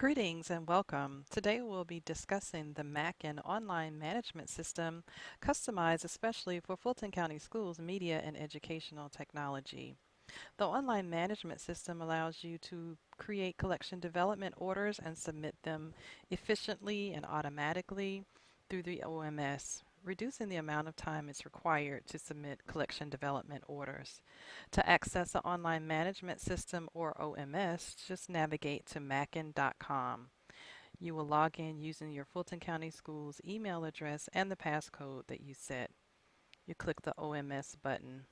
Greetings and welcome. Today we'll be discussing the Mackin online management system customized especially for Fulton County Schools media and educational technology. The online management system allows you to create collection development orders and submit them efficiently and automatically through the OMS, reducing the amount of time it's required to submit collection development orders. To access the online management system or OMS, just navigate to mackin.com. You will log in using your Fulton County Schools email address and the passcode that you set. You click the OMS button.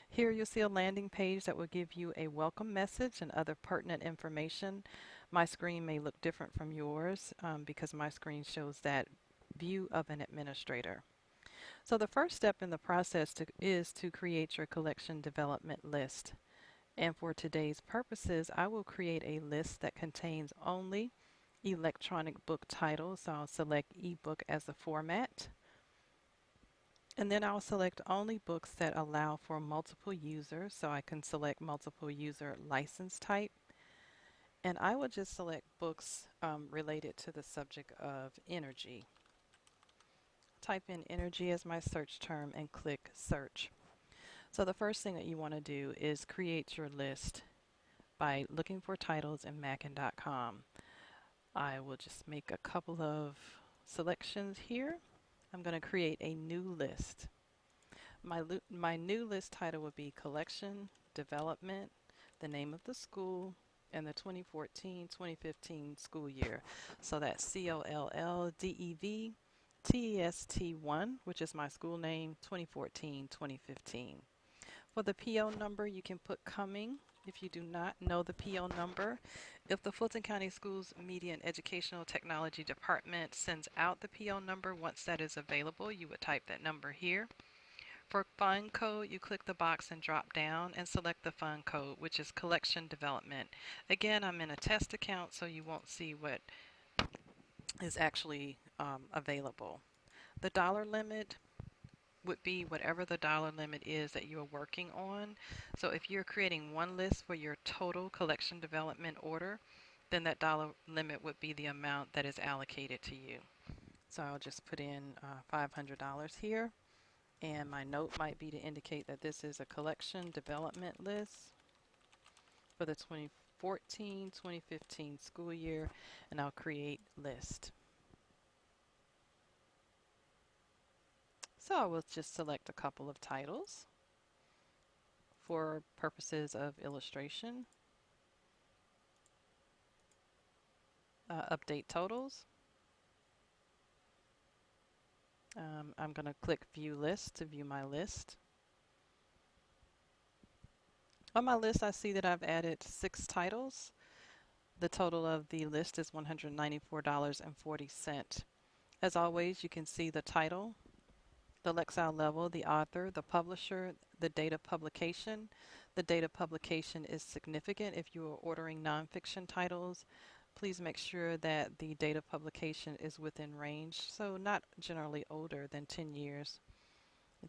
Here you'll see a landing page that will give you a welcome message and other pertinent information. My screen may look different from yours because my screen shows that view of an administrator. So the first step in the process is to create your collection development list. And for today's purposes, I will create a list that contains only electronic book titles. So I'll select ebook as the format. And then I'll select only books that allow for multiple users, so I can select multiple user license type. And I will just select books related to the subject of energy. Type in energy as my search term and click search. So the first thing that you want to do is create your list by looking for titles in Mackin.com. I will just make a couple of selections here. I'm going to create a new list. My new list title would be Collection Development, the name of the school, and the 2014-2015 school year. So that's COLLDEVTEST1, which is my school name, 2014-2015. For the PO number, you can put coming if you do not know the PO number. If the Fulton County Schools Media and Educational Technology Department sends out the PO number once that is available, you would type that number here. For fund code, you click the box and drop down and select the fund code, which is collection development. Again, I'm in a test account, so you won't see what is actually available. The dollar limit would be whatever the dollar limit is that you're working on. So if you're creating one list for your total collection development order, then that dollar limit would be the amount that is allocated to you. So I'll just put in $500 here. And my note might be to indicate that this is a collection development list for the 2014-2015 school year, and I'll create list. So I will just select a couple of titles for purposes of illustration. Update totals. I'm going to click View List to view my list. On my list, I see that I've added 6 titles. The total of the list is $194.40. As always, you can see the title, the Lexile level, the author, the publisher, the date of publication. The date of publication is significant if you are ordering nonfiction titles. Please make sure that the date of publication is within range, so not generally older than 10 years.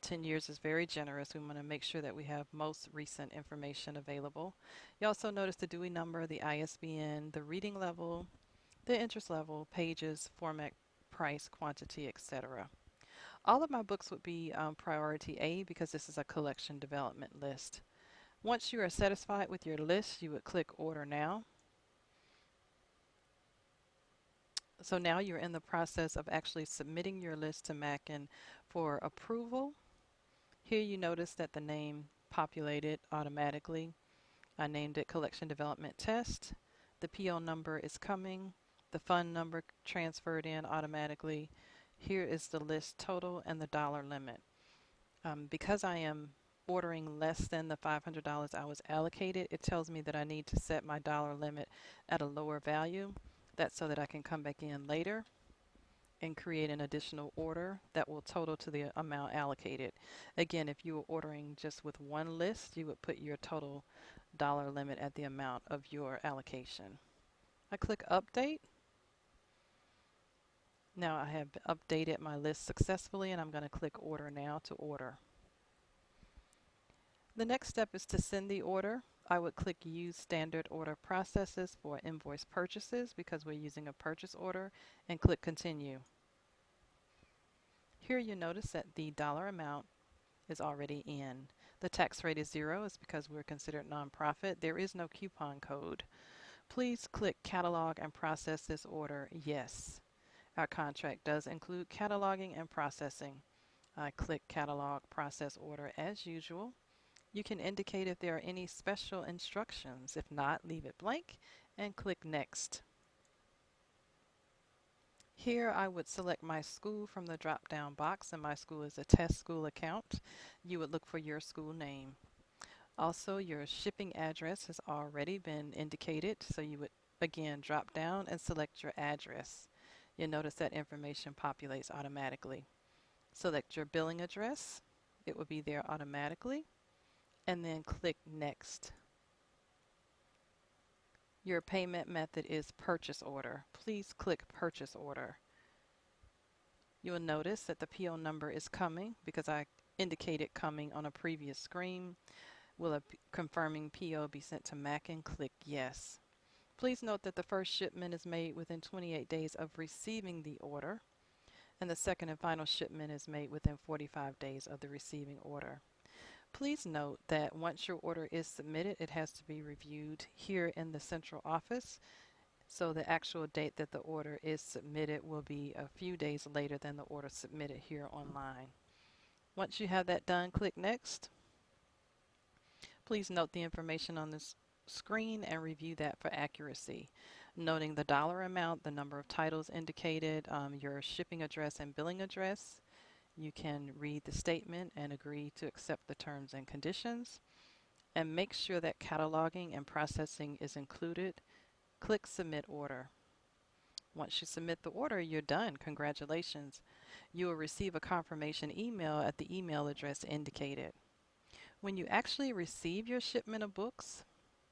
10 years is very generous. We want to make sure that we have most recent information available. You also notice the Dewey number, the ISBN, the reading level, the interest level, pages, format, price, quantity, etc. All of my books would be priority A because this is a collection development list. Once you are satisfied with your list, you would click Order Now. So now you're in the process of actually submitting your list to Mackin for approval. Here you notice that the name populated automatically. I named it Collection Development Test. The PO number is coming. The fund number transferred in automatically. Here is the list total and the dollar limit. Because I am ordering less than the $500 I was allocated, it tells me that I need to set my dollar limit at a lower value. That's so that I can come back in later and create an additional order that will total to the amount allocated. Again, if you were ordering just with one list, you would put your total dollar limit at the amount of your allocation. I click Update. Now I have updated my list successfully, and I'm going to click Order Now to order. The next step is to send the order. I would click Use Standard Order Processes for Invoice Purchases because we're using a purchase order, and click Continue. Here you notice that the dollar amount is already in. The tax rate is 0 is because we're considered nonprofit. There is no coupon code. Please click Catalog and Process this order, yes. Our contract does include cataloging and processing. I click Catalog Process Order as usual. You can indicate if there are any special instructions. If not, leave it blank and click Next. Here I would select my school from the drop-down box, and my school is a test school account. You would look for your school name. Also, your shipping address has already been indicated, so you would again drop down and select your address. You'll notice that information populates automatically. Select your billing address. It will be there automatically, and then click Next. Your payment method is purchase order. Please click Purchase Order. You will notice that the PO number is coming because I indicated coming on a previous screen. Will a confirming PO be sent to Mackin? Click Yes. Please note that the first shipment is made within 28 days of receiving the order, and the second and final shipment is made within 45 days of the receiving order. Please note that once your order is submitted, it has to be reviewed here in the central office. So the actual date that the order is submitted will be a few days later than the order submitted here online. Once you have that done, click Next. Please note the information on this screen and review that for accuracy. Noting the dollar amount, the number of titles indicated, your shipping address and billing address. You can read the statement and agree to accept the terms and conditions. And make sure that cataloging and processing is included. Click Submit Order. Once you submit the order, you're done. Congratulations. You will receive a confirmation email at the email address indicated. When you actually receive your shipment of books,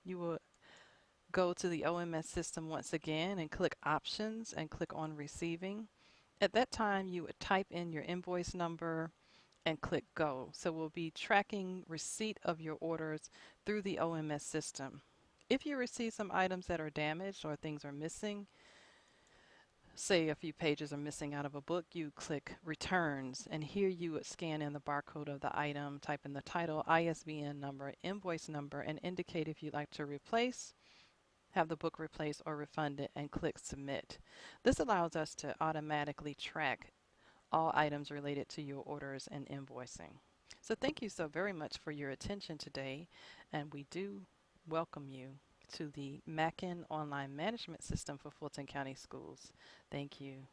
you will go to the OMS system once again and click Options and click on Receiving. At that time, you would type in your invoice number and click Go. So we'll be tracking receipt of your orders through the OMS system. If you receive some items that are damaged or things are missing, say a few pages are missing out of a book, you click Returns, and here you would scan in the barcode of the item, type in the title, ISBN number, invoice number, and indicate if you'd like to replace, have the book replaced, or refund it, and click Submit. This allows us to automatically track all items related to your orders and invoicing. So thank you so very much for your attention today, and we do welcome you to the Mackin Online Management System for Fulton County Schools. Thank you.